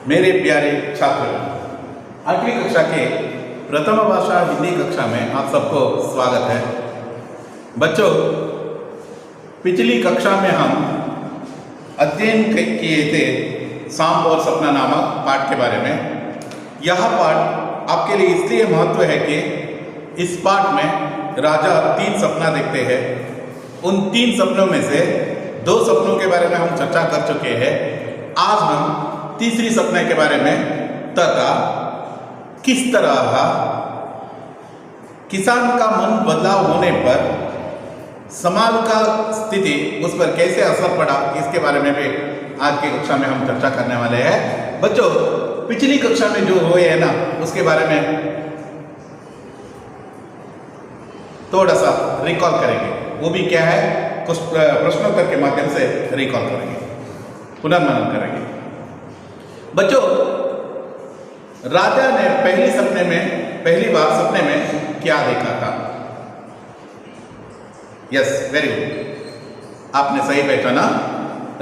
मेरे प्यारे छात्र, 8वीं कक्षा के प्रथम भाषा हिंदी कक्षा में आप सबको स्वागत है। बच्चों, पिछली कक्षा में हम अध्ययन किए थे सांप और सपना नामक पाठ के बारे में। यह पाठ आपके लिए इसलिए महत्व है कि इस पाठ में राजा 3 सपना देखते हैं। उन 3 सपनों में से 2 सपनों के बारे में हम चर्चा कर चुके हैं। आज हम तीसरी सपने के बारे में तथा किस तरह किसान का मन बदलाव होने पर समाज का स्थिति उस पर कैसे असर पड़ा, इसके बारे में भी आज की कक्षा में हम चर्चा करने वाले हैं। बच्चों, पिछली कक्षा में जो हुए है ना, उसके बारे में थोड़ा सा रिकॉल करेंगे। वो भी क्या है, कुछ प्रश्नोत्तर के माध्यम से रिकॉल करेंगे, पुनर्मनन करेंगे। बच्चों, राजा ने पहली बार सपने में क्या देखा था? यस, वेरी गुड, आपने सही पहचाना।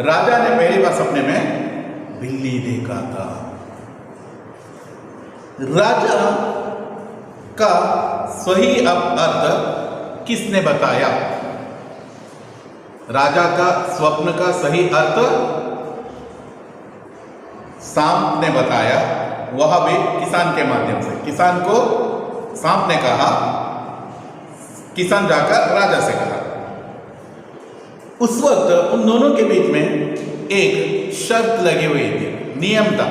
राजा ने पहली बार सपने में बिल्ली देखा था। राजा का सही अर्थ किसने बताया? राजा का स्वप्न का सही अर्थ सांप ने बताया, वह भी किसान के माध्यम से। किसान को सांप ने कहा, किसान जाकर राजा से कहा। उस वक्त उन दोनों के बीच में एक शर्त लगी हुई थी, नियम था।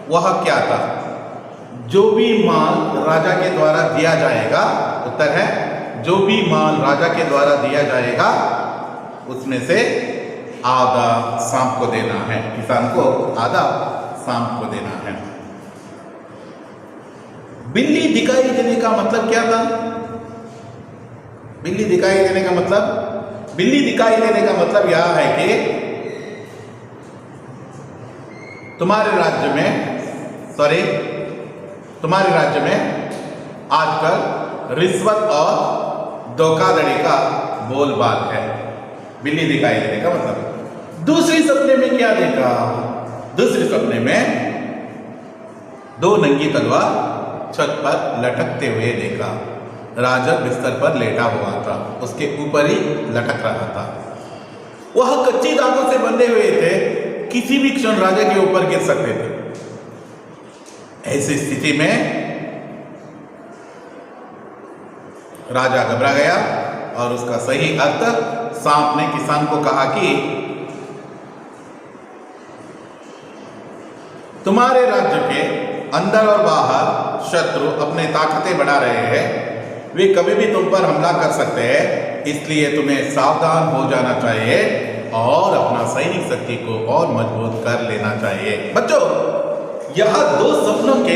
वह क्या था? जो भी माल राजा के द्वारा दिया जाएगा, उत्तर है जो भी माल राजा के द्वारा दिया जाएगा उसमें से आधा सांप को देना है। किसान को आधा सांप को देना है। बिल्ली दिखाई देने का मतलब क्या था? बिल्ली दिखाई देने का मतलब यह है कि तुम्हारे राज्य में आजकल रिश्वत और धोखाधड़ी का बोलबाल है। बिल्ली दिखाई देने का मतलब। दूसरी सपने में क्या देखा? दूसरे सपने में 2 नंगी तलवार छत पर लटकते हुए देखा। राजा बिस्तर पर लेटा हुआ था, उसके ऊपर ही लटक रहा था। वह कच्ची धागों से बंधे हुए थे, किसी भी क्षण राजा के ऊपर गिर सकते थे। ऐसी स्थिति में राजा घबरा गया और उसका सही अर्थ सांप ने किसान को कहा कि तुम्हारे राज्य के अंदर और बाहर शत्रु अपने ताकतें बढ़ा रहे हैं। वे कभी भी तुम पर हमला कर सकते हैं, इसलिए तुम्हें सावधान हो जाना चाहिए और अपना सैनिक शक्ति को और मजबूत कर लेना चाहिए। बच्चों, यह 2 सपनों के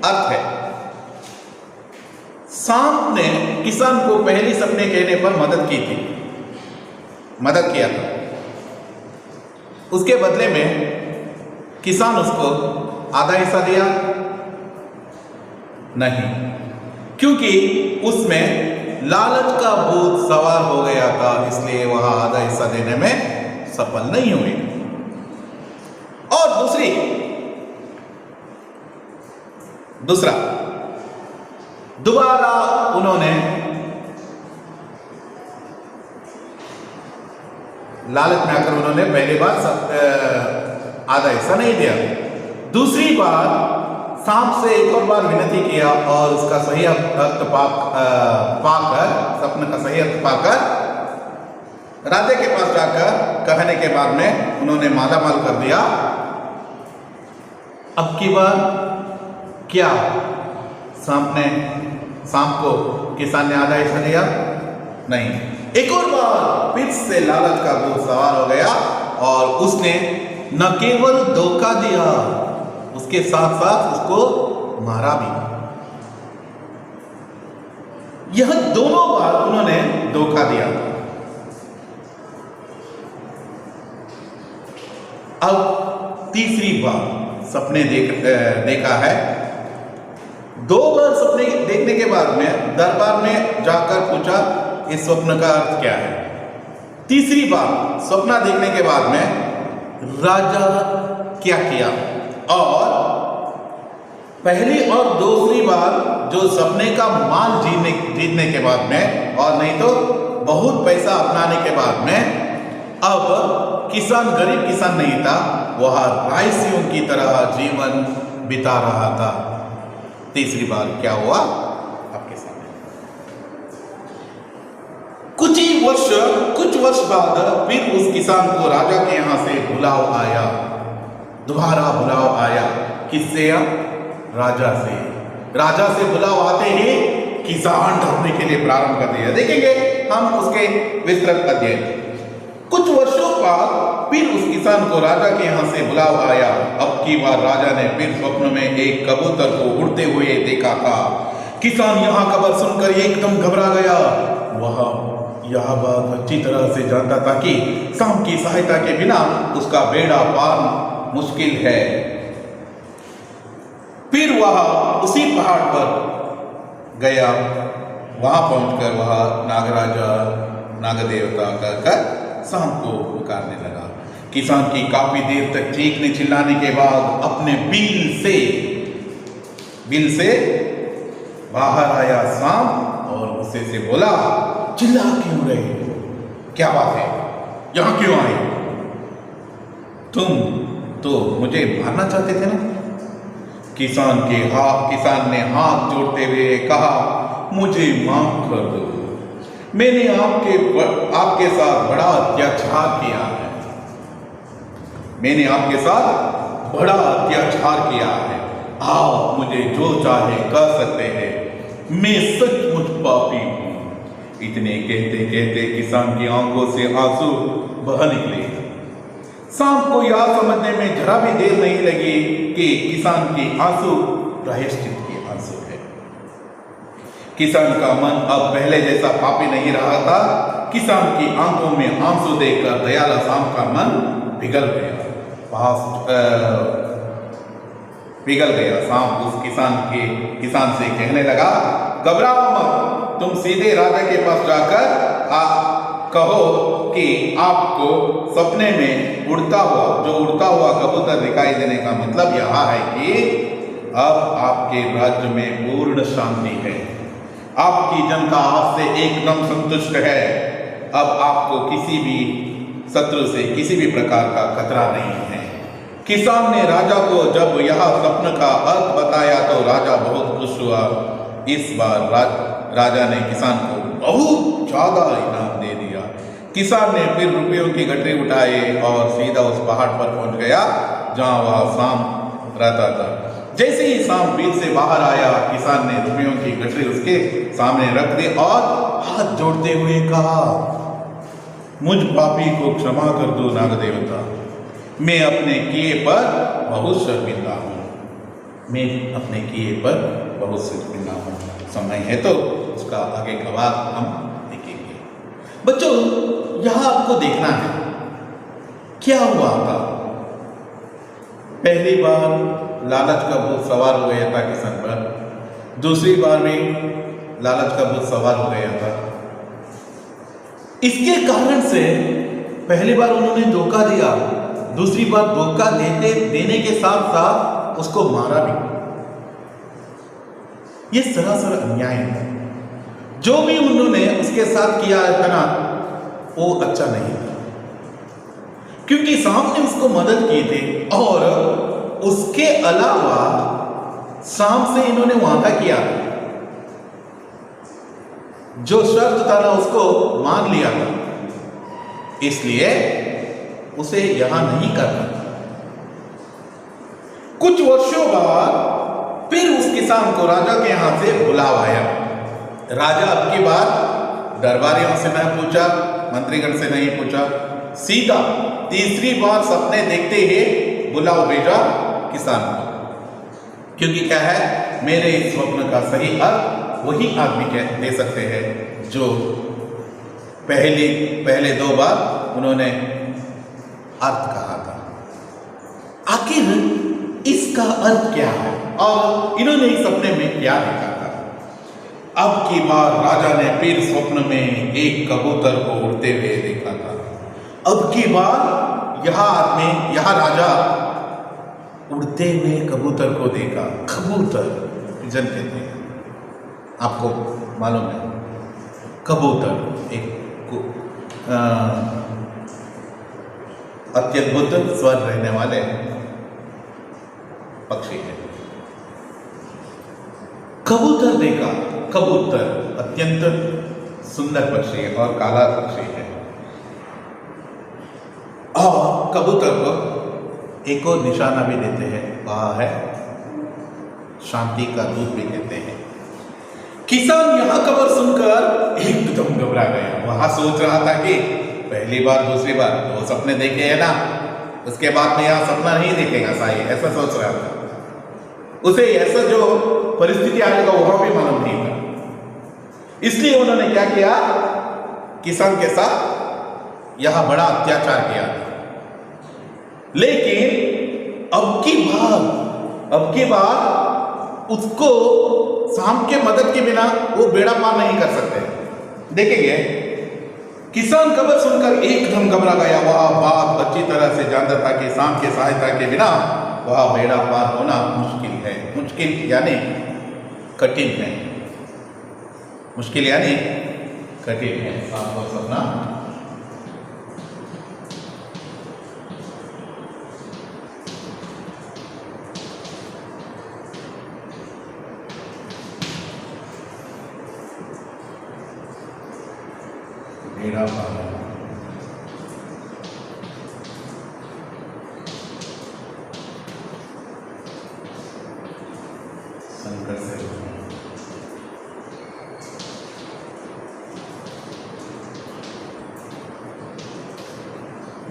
अर्थ है। सांप ने किसान को पहली सपने कहने पर मदद किया था। उसके बदले में किसान उसको आधा हिस्सा दिया नहीं, क्योंकि उसमें लालच का भूत सवार हो गया था, इसलिए वह आधा हिस्सा देने में सफल नहीं हुई। और दोबारा उन्होंने लालच में आकर उन्होंने पहली बार आधा हिस्सा नहीं दिया। दूसरी बार सांप से एक और बार विनती किया और उसका सही अर्थ पाकर सपने का सही अर्थ पाकर राजा के पास जाकर कहने के बाद में उन्होंने मालामाल कर दिया। अब की बार क्या सांप को किसान ने आधा हिस्सा दिया? नहीं। एक और बार फिर से लालच का भूत सवार हो गया और उसने न केवल धोखा दिया, उसके साथ साथ उसको मारा भी। यह दोनों बार उन्होंने धोखा दिया। अब तीसरी बार सपने देखा है। 2 बार सपने देखने के बाद में दरबार में जाकर पूछा, इस स्वप्न का अर्थ क्या है? तीसरी बार सपना देखने के बाद में राजा क्या किया? और पहली और दूसरी बार जो सपने का माल जीतने के बाद में, और नहीं तो बहुत पैसा अपनाने के बाद में, अब किसान गरीब किसान नहीं था, वह रायसियों की तरह जीवन बिता रहा था। तीसरी बार क्या हुआ आपके सामने। कुछ वर्ष बाद फिर उस किसान को राजा के यहां से बुलाव आया, दोबारा बुलाव आया। किससे? राजा से बुलाव आते ही किसान ढूंढने के लिए प्रारंभ कर दिया। देखेंगे हम उसके विस्तृत अध्ययन। कुछ वर्षों बाद फिर उस किसान को राजा के यहाँ से बुलाव आया। अब की बार राजा ने फिर स्वप्न में एक कबूतर को उड़ते हुए देखा था। किसान यह खबर सुनकर एकदम घबरा गया। वह यह बात अच्छी तरह से जानता था कि सांप की सहायता के बिना उसका बेड़ा पार मुश्किल है। फिर वह उसी पहाड़ पर गया। वहां पहुंचकर वह नागराजा नागदेवता कहकर सांप को पुकारने लगा। किसान की काफी देर तक चीखने चिल्लाने के बाद अपने बिल से बाहर आया सांप और उसे से बोला, चिल्ला क्यों रहे? क्या बात है? यहां क्यों आए? तुम तो मुझे मारना चाहते थे ना? किसान ने हाथ जोड़ते हुए कहा, मुझे माफ कर दो, मैंने आपके साथ बड़ा अत्याचार किया है। आप मुझे जो चाहे कर सकते हैं, मैं सचमुच पापी हूं। इतने कहते कहते किसान की आंखों से आंसू बह निकले। सांप को यह समझने में जरा भी देर नहीं लगी कि किसान के आंसू प्रायश्चित के आंसू है। किसान का मन अब पहले जैसा पापी नहीं रहा था। किसान की आंखों में आंसू देखकर दयाला सांप का मन पिघल गया। सांप उस किसान से कहने लगा, घबराओ मत, तुम सीधे राजा के पास जाकर कहो कि आपको सपने में उड़ता हुआ कबूतर दिखाई देने का मतलब यह है कि अब आपके राज्य में पूर्ण शांति है। आपकी जनता आपसे एकदम संतुष्ट है। अब आपको किसी भी शत्रु से किसी भी प्रकार का खतरा नहीं है। किसान ने राजा को जब यह स्वप्न का अर्थ बताया तो राजा बहुत खुश हुआ। इस बार राजा ने किसान को बहुत ज्यादा इनाम दे दिया। किसान ने फिर रुपयों की गठरी उठाए और सीधा उस पहाड़ पर पहुंच गया जहां वह सांप रहता था। जैसे ही सांप बिल से बाहर आया, किसान ने रुपयों की गठरी उसके सामने रख दी और हाथ जोड़ते हुए कहा, मुझ पापी को क्षमा कर दो नागदेवता, मैं अपने किए पर बहुत शर्मिंदा हूँ। समय है तो उसका आगे का बात हम देखेंगे। बच्चों, यहां आपको देखना है क्या हुआ था। पहली बार लालच का भूत सवार हो गया था किसान पर, दूसरी बार भी लालच का भूत सवार हो गया था। इसके कारण से पहली बार उन्होंने धोखा दिया, दूसरी बार धोखा देने के साथ साथ उसको मारा भी। ये सरासर अन्याय है। जो भी उन्होंने उसके साथ किया था ना, वो अच्छा नहीं था, क्योंकि सांप ने उसको मदद की थी और उसके अलावा सांप से इन्होंने वादा किया था, जो शर्त था ना उसको मान लिया था, इसलिए उसे यहां नहीं करना था। कुछ वर्षों बाद फिर उस किसान को राजा के यहां से बुलाव आया। राजा अब की बार दरबारियों से नहीं पूछा, मंत्रीगण से नहीं पूछा, सीधा तीसरी बार सपने देखते ही बुलाव भेजा किसान को। क्योंकि क्या है, मेरे इस स्वप्न का सही अर्थ वही आदमी दे सकते हैं जो पहले दो बार उन्होंने अर्थ कहा था। आखिर इसका अर्थ क्या है और इन्होंने इस सपने में क्या देखा था। अब की बार राजा ने फिर स्वप्न में एक कबूतर को उड़ते हुए देखा था। अब की बार यह राजा उड़ते हुए कबूतर को देखा। कबूतर पिजन कहते हैं, आपको मालूम है। कबूतर एक अत्यद्भुत स्वर रहने वाले पक्षी है। कबूतर देखा। कबूतर अत्यंत सुंदर पक्षी है और काला पक्षी है। और कबूतर को एक और निशाना भी देते हैं, वह है शांति का दूत भी कहते हैं। किसान यह खबर सुनकर एकदम घबरा गया। वहां सोच रहा था कि पहली बार दूसरी बार दो सपने देखे है ना, उसके बाद में यह सपना नहीं देखेगा शायद, ऐसा सोच रहा था। उसे ऐसा जो परिस्थिति आएगा वह भी मालूम नहीं था। इसलिए उन्होंने क्या किया, किसान के साथ यह बड़ा अत्याचार किया। लेकिन अब की बार उसको शाम के मदद के बिना वो बेड़ा पार नहीं कर सकते। देखेंगे, किसान खबर सुनकर एकदम घबरा गया। वह बात अच्छी तरह से जानता था कि शाम की सहायता के बिना वह बेड़ा पार होना मुश्किल है। मुश्किल यानी कठिन है। मुश्किल यानी कठिन है। शाम को सपना बेड़ा पार संकट से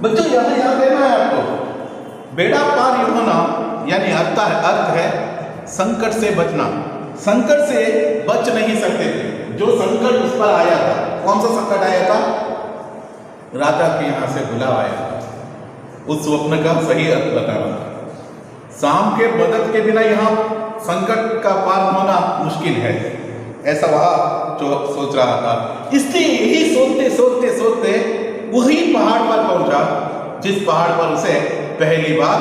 बच्चों यहां याद देना है आपको। बेड़ा पार होना यानी अर्थ है संकट से बचना। संकट से बच नहीं सकते थे। जो संकट उस पर आया था, कौन सा संकट आया था? राजा के यहां से बुलावा आया था। उस स्वप्न का सही अर्थ बताना था। शाम के मदद के बिना यहां संकट का पार होना मुश्किल है, ऐसा वह जो सोच रहा था। इसलिए यही सोचते वही पहाड़ पर पहुंचा जिस पहाड़ पर उसे पहली बार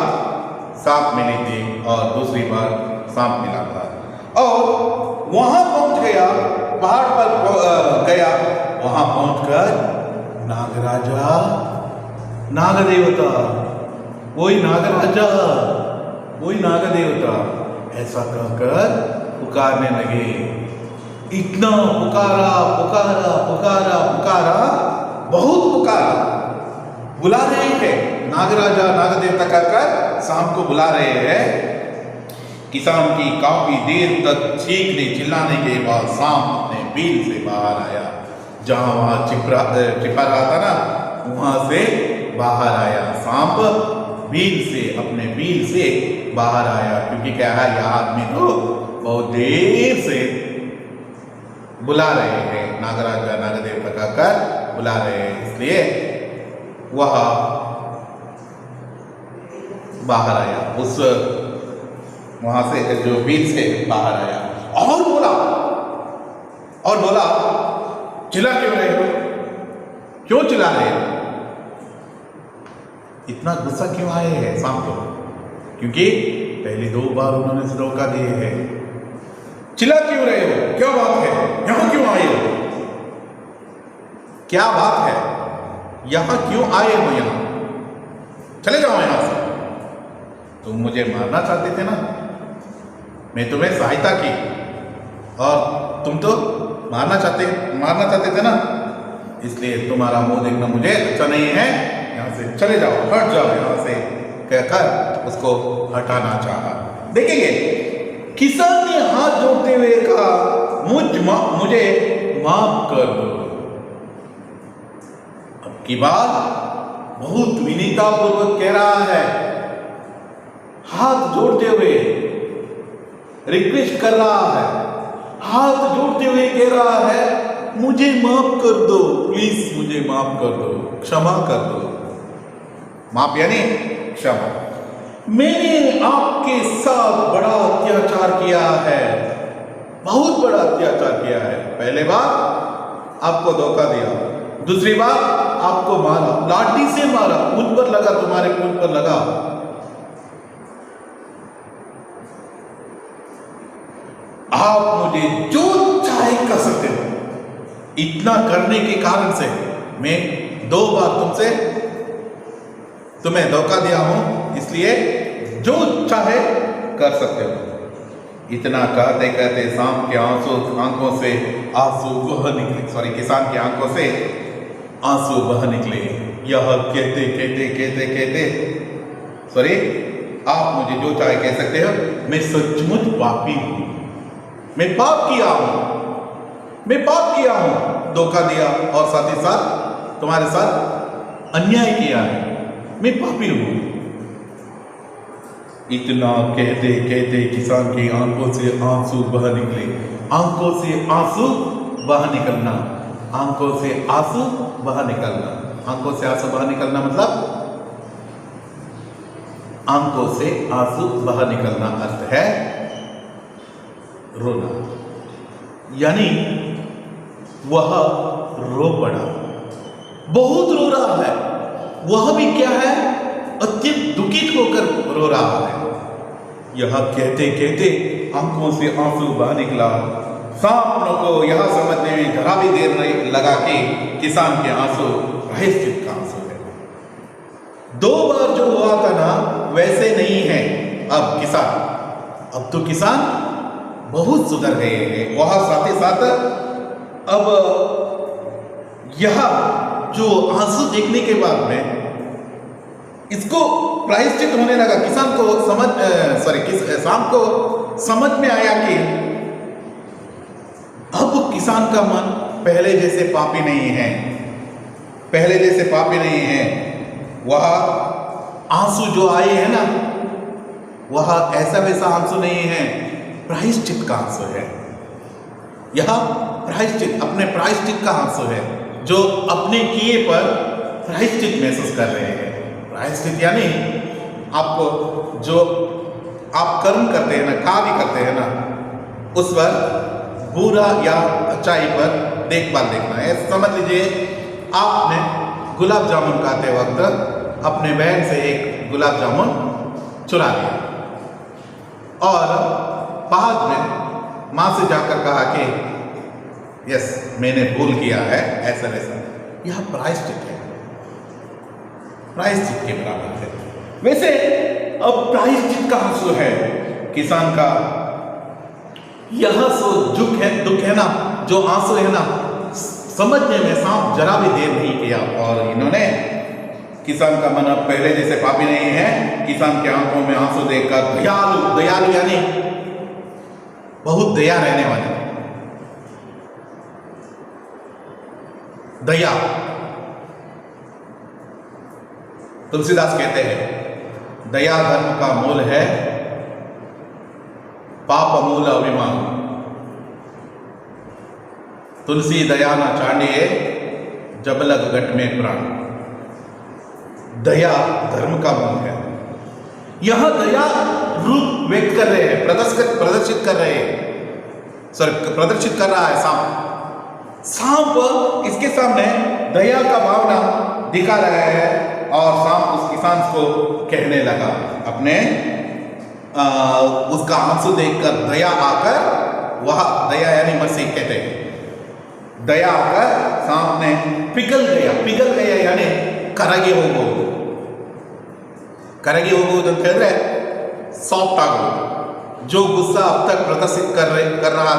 सांप मिली थी और दूसरी बार सांप मिला था। और वहां पहुंच गया, पहाड़ पर गया। वहां पहुंचकर नागराजा, नागदेवता, वही नागराजा, वही नागदेवता ऐसा कहकर पुकारने लगे। इतना पुकारा, बहुत पुकारा, बुला रहे थे। नागराजा नागदेवता कहकर सांप को बुला रहे हैं। किसान की काफी देर तक चीखने चिल्लाने के बाद सांप अपने बील से बाहर आया। जहां वहां छिपा रहा था ना, वहां से बाहर आया। सांप अपने बील से बाहर आया, क्योंकि क्या है, यह आदमी तो बहुत देर से बुला रहे हैं। नागराजा नागदेवता कहकर बुला रहे हैं, इसलिए वह बाहर आया। उस वहां से जो बील से बाहर आया और बोला चिल्ला क्यों रहे हो? क्यों चिल्ला रहे हो? इतना गुस्सा क्यों आए हैं सांप को? क्योंकि पहले 2 बार उन्होंने रोका दिए हैं। चिल्ला क्यों रहे हो? क्या बात है? यहां क्यों आए हो? क्या बात है? यहां क्यों आए हो? यहां चले जाओ यहां से। तुम मुझे मारना चाहते थे ना, मैं तुम्हें सहायता की और तुम तो मारना चाहते थे ना, इसलिए तुम्हारा मुंह देखना मुझे अच्छा नहीं है। यहां से चले जाओ, हट जाओ यहां से कहकर उसको हटाना चाहा। देखेंगे, किसान ने हाथ जोड़ते हुए कहा, मुझे माफ कर दो। अब की बात बहुत विनीतापूर्वक कह रहा है, हाथ जोड़ते हुए रिक्वेस्ट कर रहा है, हाथ जोड़ते हुए कह रहा है, मुझे माफ कर दो, प्लीज मुझे माफ कर दो, क्षमा कर दो। माफ यानी क्षमा। मैंने आपके साथ बड़ा अत्याचार किया है, बहुत बड़ा अत्याचार किया है। पहले बार आपको धोखा दिया, दूसरी बार आपको मारा, लाठी से मारा, मुझ पर लगा, तुम्हारे मुझ पर लगा। मुझे जो चाहे कर सकते हो। इतना करने के कारण से मैं 2 बार तुम्हें धोखा दिया हूं, इसलिए जो चाहे कर सकते हो। इतना कहते कहते शाम के आंखों से आंसू बह निकले, किसान की आंखों से आंसू बह निकले। यह कहते कहते कहते कहते आप मुझे जो चाहे कह सकते हो, मैं सचमुच पापी हूं, मैं पाप किया हूं, धोखा दिया और साथ ही साथ तुम्हारे साथ अन्याय किया है, मैं पापी हूं। इतना कहते कहते किसान की आंखों से आंसू बह निकले। आंखों से आंसू बह निकलना, आंखों से आंसू बह निकलना, आंखों से आंसू बह निकलना मतलब आंखों से आंसू बह निकलना अर्थ है रोना, यानी वह रो पड़ा, बहुत रो रहा है। वह भी क्या है, अत्यंत दुखित होकर रो रहा है। यह कहते कहते आंखों से आंसू बह निकला। सांप को यह समझने में जरा भी देर नहीं लगा कि किसान के आंसू प्रायश्चित का आंसू है। 2 बार जो हुआ था ना, वैसे नहीं है अब तो किसान बहुत सुधर गए हैं। वह साथ ही साथ अब यह जो आंसू देखने के बाद में इसको प्रायश्चित होने लगा। किसान को शाम को समझ में आया कि अब किसान का मन पहले जैसे पापी नहीं है, वह आंसू जो आए हैं ना, वह ऐसा वैसा आंसू नहीं है, प्रायश्चित का आंसू है। यह अपने प्रायश्चित का आंसू है, जो अपने किए पर प्रायश्चित महसूस कर रहे हैं। प्रायश्चित यानी जो आप कर्म करते हैं ना, कार्य करते हैं ना, उस पर बुरा या अच्छाई पर देखभाल देखना है। समझ लीजिए आपने गुलाब जामुन खाते वक्त अपने बहन से एक गुलाब जामुन चुरा लिया और बाद में माँ से जाकर कहा कि यस मैंने भूल किया है, ऐसा वैसा। यह प्रायश्चित है, प्रायश्चित के बराबर है। वैसे अब प्रायश्चित का आंसू है किसान का। यह दुख है ना, जो आंसू है ना, समझने में सांप जरा भी देर नहीं किया और इन्होंने किसान का मन अब पहले जैसे पापी नहीं है। किसान के आंखों में आंसू देखकर दयालु यानी बहुत दया रहने वाले, दया। तुलसीदास कहते हैं दया धर्म का मूल है, पाप मूल अभिमान। तुलसी दया न चांडिए, जब लग घट में प्राण। दया धर्म का मूल है। यह दया रूप व्यक्त कर रहे हैं, प्रदर्शित कर रहे हैं, प्रदर्शित कर रहा है सांप इसके सामने दया का भावना दिखा रहा है और सांप उस किसान को कहने लगा, अपने उसका आंसू देखकर दया आकर, वह दया यानी मसीह कहते हैं, दया आकर सांप ने पिघल गया यानी ಕರಗಿ ಹೋಗುವುದು ಅಂತ ಹೇಳಿದ್ರೆ सॉफ्ट आगोದು। जो गुस्सा अब तक प्रदर्शित कर रहा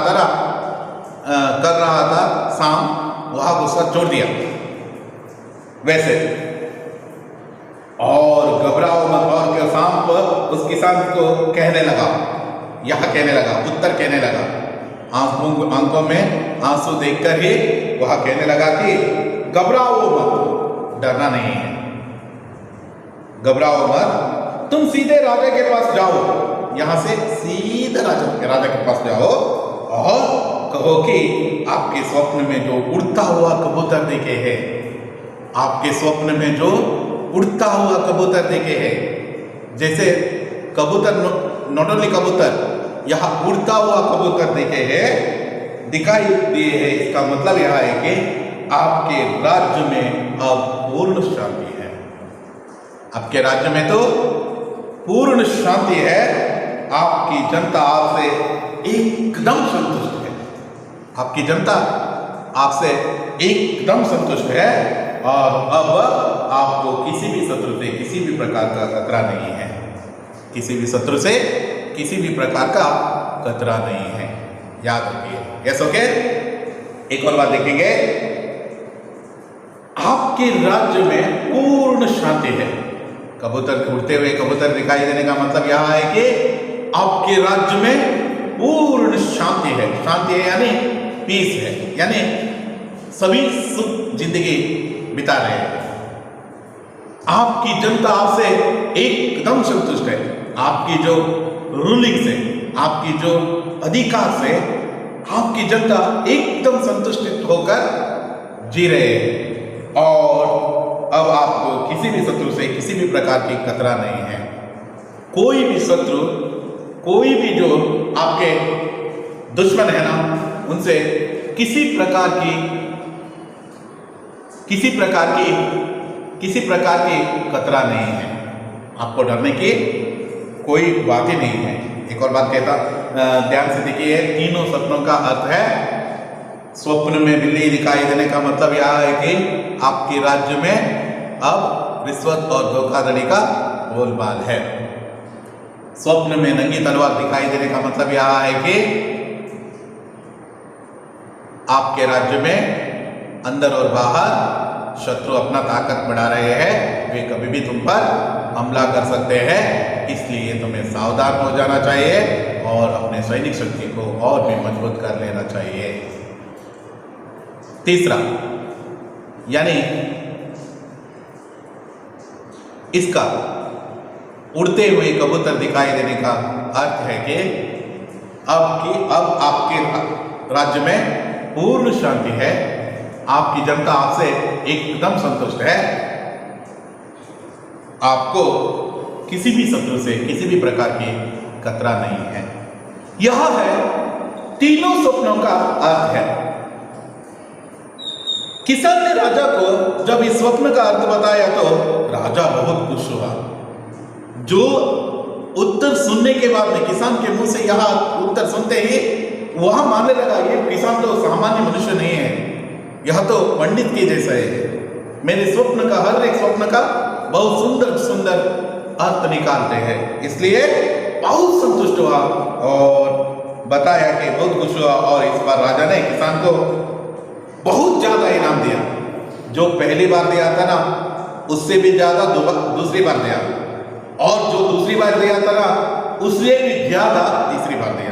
था सांप, वह गुस्सा छोड़ दिया वैसे। और घबराओ मत, और क्या सांप उस किसान को कहने लगा, उत्तर कहने लगा, आंखों में आंसू देखकर ही वह कहने लगा कि घबराओ मत, डरना नहीं है, घबराओ मत, तुम सीधे राजा के पास जाओ, यहां से सीधे राजा के पास जाओ और कहो कि आपके स्वप्न में जो उड़ता हुआ कबूतर देखे हैं, आपके स्वप्न में जो उड़ता हुआ कबूतर देखे हैं, जैसे कबूतर, नॉट ओनली कबूतर, यह उड़ता हुआ कबूतर देखे हैं, दिखाई दिए हैं। इसका मतलब यह है कि आपके राज्य में अब पूर्ण शांति है, आपके राज्य में तो पूर्ण शांति है, आपकी जनता आपसे एकदम संतुष्ट है। आपकी जनता आपसे एकदम संतुष्ट है और अब आपको किसी भी शत्रु से किसी भी प्रकार का खतरा नहीं है। किसी भी शत्रु से किसी भी प्रकार का खतरा नहीं है, याद रखिए। Yes, okay. एक और बात देखेंगे, आपके राज्य में पूर्ण शांति है। कबूतर उड़ते हुए कबूतर दिखाई देने का मतलब यह है कि आपके राज्य में पूर्ण शांति है। शांति है यानी पीस है, यानी सभी सुख जिंदगी बिता रहे हैं। आपकी जनता आपसे एकदम संतुष्ट है। आपकी जो रूलिंग से, आपकी जो अधिकार से आपकी जनता एकदम संतुष्ट होकर जी रहे हैं और अब आपको किसी भी शत्रु से किसी भी प्रकार की खतरा नहीं है। कोई भी शत्रु, कोई भी जो आपके दुश्मन है ना, उनसे किसी प्रकार की खतरा नहीं है। आपको डरने की कोई बात ही नहीं है। एक और बात कहता, ध्यान से देखिए, तीनों सपनों का अर्थ है, स्वप्न में बिल्ली दिखाई देने का मतलब यह है कि आपके राज्य में अब रिश्वत और धोखाधड़ी का बोलबाल है। स्वप्न में नंगी तलवार दिखाई देने का मतलब यह है कि आपके राज्य में अंदर और बाहर शत्रु अपना ताकत बढ़ा रहे हैं। वे कभी भी तुम पर हमला कर सकते हैं, इसलिए तुम्हें सावधान हो जाना चाहिए और अपने सैनिक शक्ति को और भी मजबूत कर लेना चाहिए। तीसरा, यानी इसका उड़ते हुए कबूतर दिखाई देने का अर्थ है कि अब आपके राज्य में पूर्ण शांति है। आपकी जनता आपसे एकदम संतुष्ट है। आपको किसी भी शत्रु से किसी भी प्रकार की खतरा नहीं है। यह है तीनों स्वप्नों का अर्थ है। किसान ने राजा को जब इस स्वप्न का अर्थ बताया तो राजा बहुत खुश हुआ। जो उत्तर सुनने के बाद में किसान के मुंह से यह उत्तर सुनते ही वह मानने लगा, ये किसान तो सामान्य मनुष्य नहीं है, यह तो पंडित के जैसा है। मेरे स्वप्न का, हर एक स्वप्न का बहुत सुंदर सुंदर अर्थ निकालते हैं। इसलिए बहुत संतुष्ट हुआ और बताया कि बहुत खुश हुआ। और इस बार राजा ने किसान को बहुत ज्यादा इनाम दिया। जो पहली बार दिया था ना, उससे भी ज्यादा दूसरी बार दिया, और जो दूसरी बार दिया था ना, उससे भी ज्यादा तीसरी बार दिया।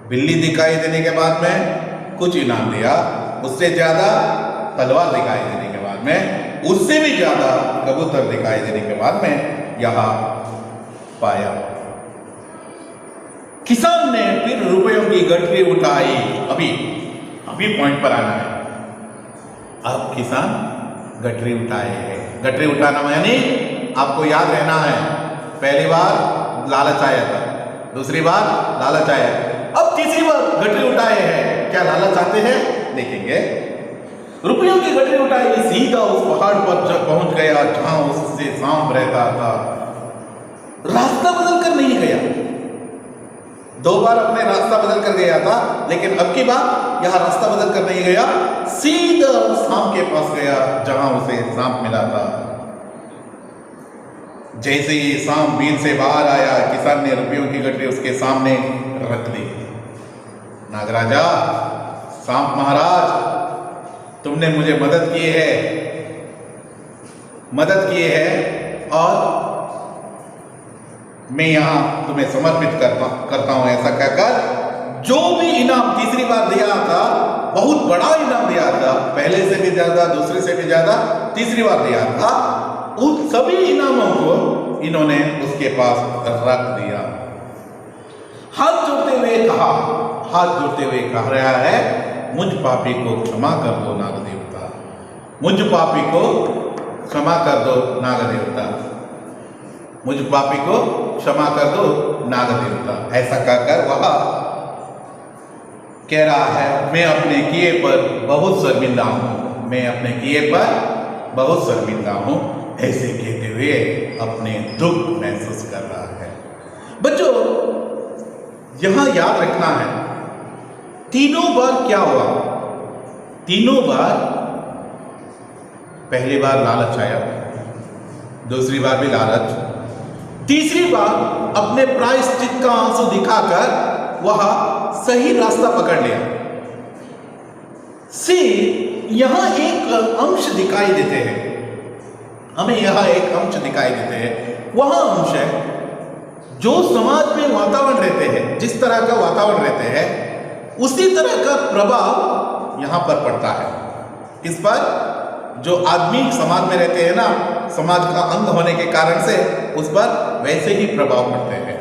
बिल्ली दिखाई देने के बाद में कुछ इनाम दिया, उससे ज्यादा तलवार दिखाई देने के बाद में, उससे भी ज्यादा कबूतर दिखाई देने के बाद में यहां पाया। किसान ने फिर रुपयों की गठरी उठाई। अभी पॉइंट पर आना है। अब किसान गठरी उठाए हैं। गठरी उठाना यानी आपको याद रहना है, पहली बार लालच आया था, दूसरी बार लालच आया, अब तीसरी बार गठरी उठाए हैं। क्या लालच आते हैं देखेंगे। रुपयों की गठरी उठाई, सीधा उस पहाड़ पर जब पहुंच गया जहां उससे सांप रहता था। रास्ता बदल कर नहीं गया, 2 बार अपने रास्ता बदल कर गया था, लेकिन अब की बार यह रास्ता बदल कर नहीं गया, सीधा उस सांप के पास गया जहां उसे सांप मिला था। जैसे ही सांप बिल से बाहर आया, किसान ने रुपयों की गठरी उसके सामने रख दी। नागराजा, सांप महाराज, तुमने मुझे मदद की है और मैं यहां तुम्हें समर्पित करता हूं। ऐसा कहकर जो भी इनाम तीसरी बार दिया था, बहुत बड़ा इनाम दिया था, पहले से भी ज्यादा, दूसरे से भी ज्यादा तीसरी बार दिया था, उन सभी इनामों को इन्होंने उसके पास रख दिया। हाथ जोड़ते हुए कह रहा है, मुझ पापी को क्षमा कर दो नागदेवता, मुझ पापी को क्षमा कर दो नागदेवता, मुझ पापी को क्षमा कर दो नागदेवता। ऐसा कहकर वह कह रहा है, मैं अपने किए पर बहुत शर्मिंदा हूं, मैं अपने किए पर बहुत शर्मिंदा हूं। ऐसे कहते हुए अपने दुख महसूस कर रहा है। बच्चों, यहां याद रखना है, तीनों बार क्या हुआ? तीनों बार, पहली बार लालच आया, दूसरी बार भी लालच, तीसरी बार अपने प्रायश्चित का आंसू दिखाकर वह सही रास्ता पकड़ लिया। से यहां एक अंश दिखाई देते हैं, हमें यहां एक अंश दिखाई देते हैं। वह अंश है जो समाज में वातावरण रहते हैं, जिस तरह का वातावरण रहते हैं उसी तरह का प्रभाव यहां पर पड़ता है। इस पर जो आदमी समाज में रहते हैं ना, समाज का अंग होने के कारण से उस पर वैसे ही प्रभाव पड़ते हैं।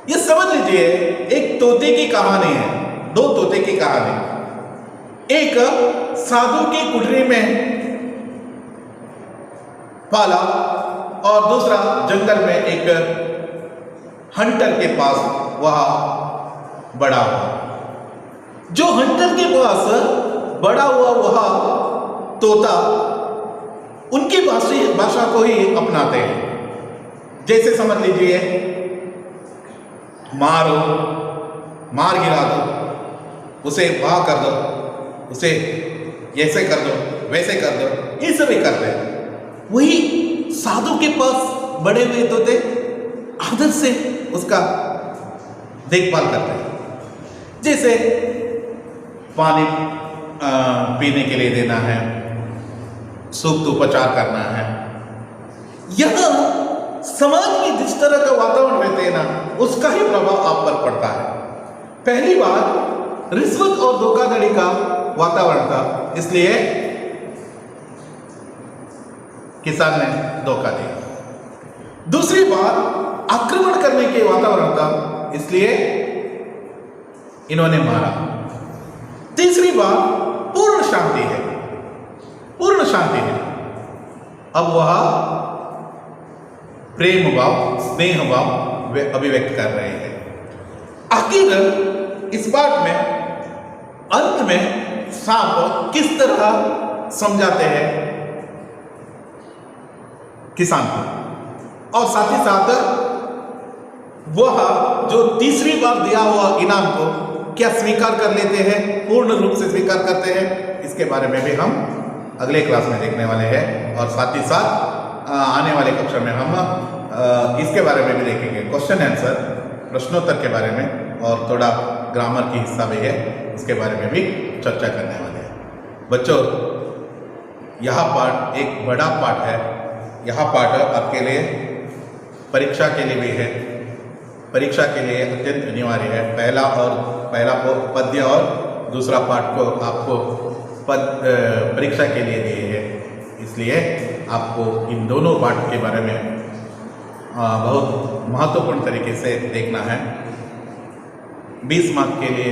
ये समझ लीजिए, एक तोते की कहानी है, दो तोते की कहानी। एक साधु की कुटरी में पाला और दूसरा जंगल में एक हंटर के पास वह बड़ा हुआ। जो हंटर के पास बड़ा हुआ वह तोता उनकी भाषा को ही अपनाते हैं। जैसे समझ लीजिए, मारो, मार गिरा दो, उसे वाह कर दो, उसे ऐसे कर दो, वैसे कर दो, ये सब ही करते हैं। वही साधु के पास बड़े हुए तोते आदर से उसका देखभाल करते हैं। जैसे पानी पीने के लिए देना है, सूक्त उपचार करना है। यह समाज में जिस तरह का वातावरण रहते हैं ना, उसका ही प्रभाव आप पर पड़ता है। पहली बार रिश्वत और धोखाधड़ी का वातावरण था, इसलिए किसान ने धोखा दिया। दूसरी बार आक्रमण करने के वातावरण था, इसलिए इन्होंने मारा। तीसरी बार पूर्ण शांति है, पूर्ण शांति है। अब वह प्रेम भाव, स्नेह भाव वे अभिव्यक्त कर रहे हैं। आखिर इस बात में अंत में सांप किस तरह समझाते हैं किसान को, और साथ ही साथ वह जो तीसरी बार दिया हुआ इनाम को क्या स्वीकार कर लेते हैं, पूर्ण रूप से स्वीकार करते हैं, इसके बारे में भी हम अगले क्लास में देखने वाले हैं। और साथ ही साथ आने वाले कक्षा में हम इसके बारे में भी देखेंगे, क्वेश्चन आंसर, प्रश्नोत्तर के बारे में, और थोड़ा ग्रामर की हिस्सा भी है, उसके बारे में भी चर्चा करने वाले हैं। बच्चों, यह पाठ एक बड़ा पाठ है। यह पाठ आपके लिए परीक्षा के लिए भी है, परीक्षा के लिए अत्यंत अनिवार्य है। पहला पद्य और दूसरा पाठ को आपको परीक्षा के लिए दिए है, इसलिए आपको इन दोनों पाठ के बारे में बहुत महत्वपूर्ण तरीके से देखना है। 20 मार्क के लिए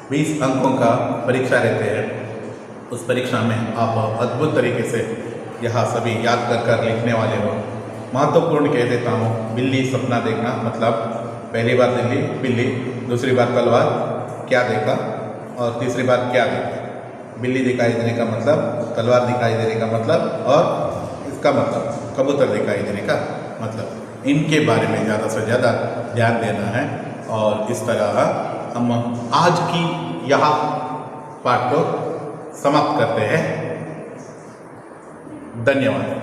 20 अंकों का परीक्षा रहते हैं। उस परीक्षा में आप अद्भुत तरीके से यह सभी याद कर लिखने वाले हो। महत्वपूर्ण कह देता हूँ, बिल्ली सपना देखना, मतलब पहली बार बिल्ली, दूसरी बार तलवार, क्या देखा, और तीसरी बार क्या देखा। बिल्ली दिखाई देने का मतलब, तलवार दिखाई देने का मतलब, और इसका मतलब कबूतर दिखाई देने का मतलब। इनके बारे में ज़्यादा से ज़्यादा ध्यान देना है। और इस तरह हम आज की यह पाठ को समाप्त करते हैं। धन्यवाद।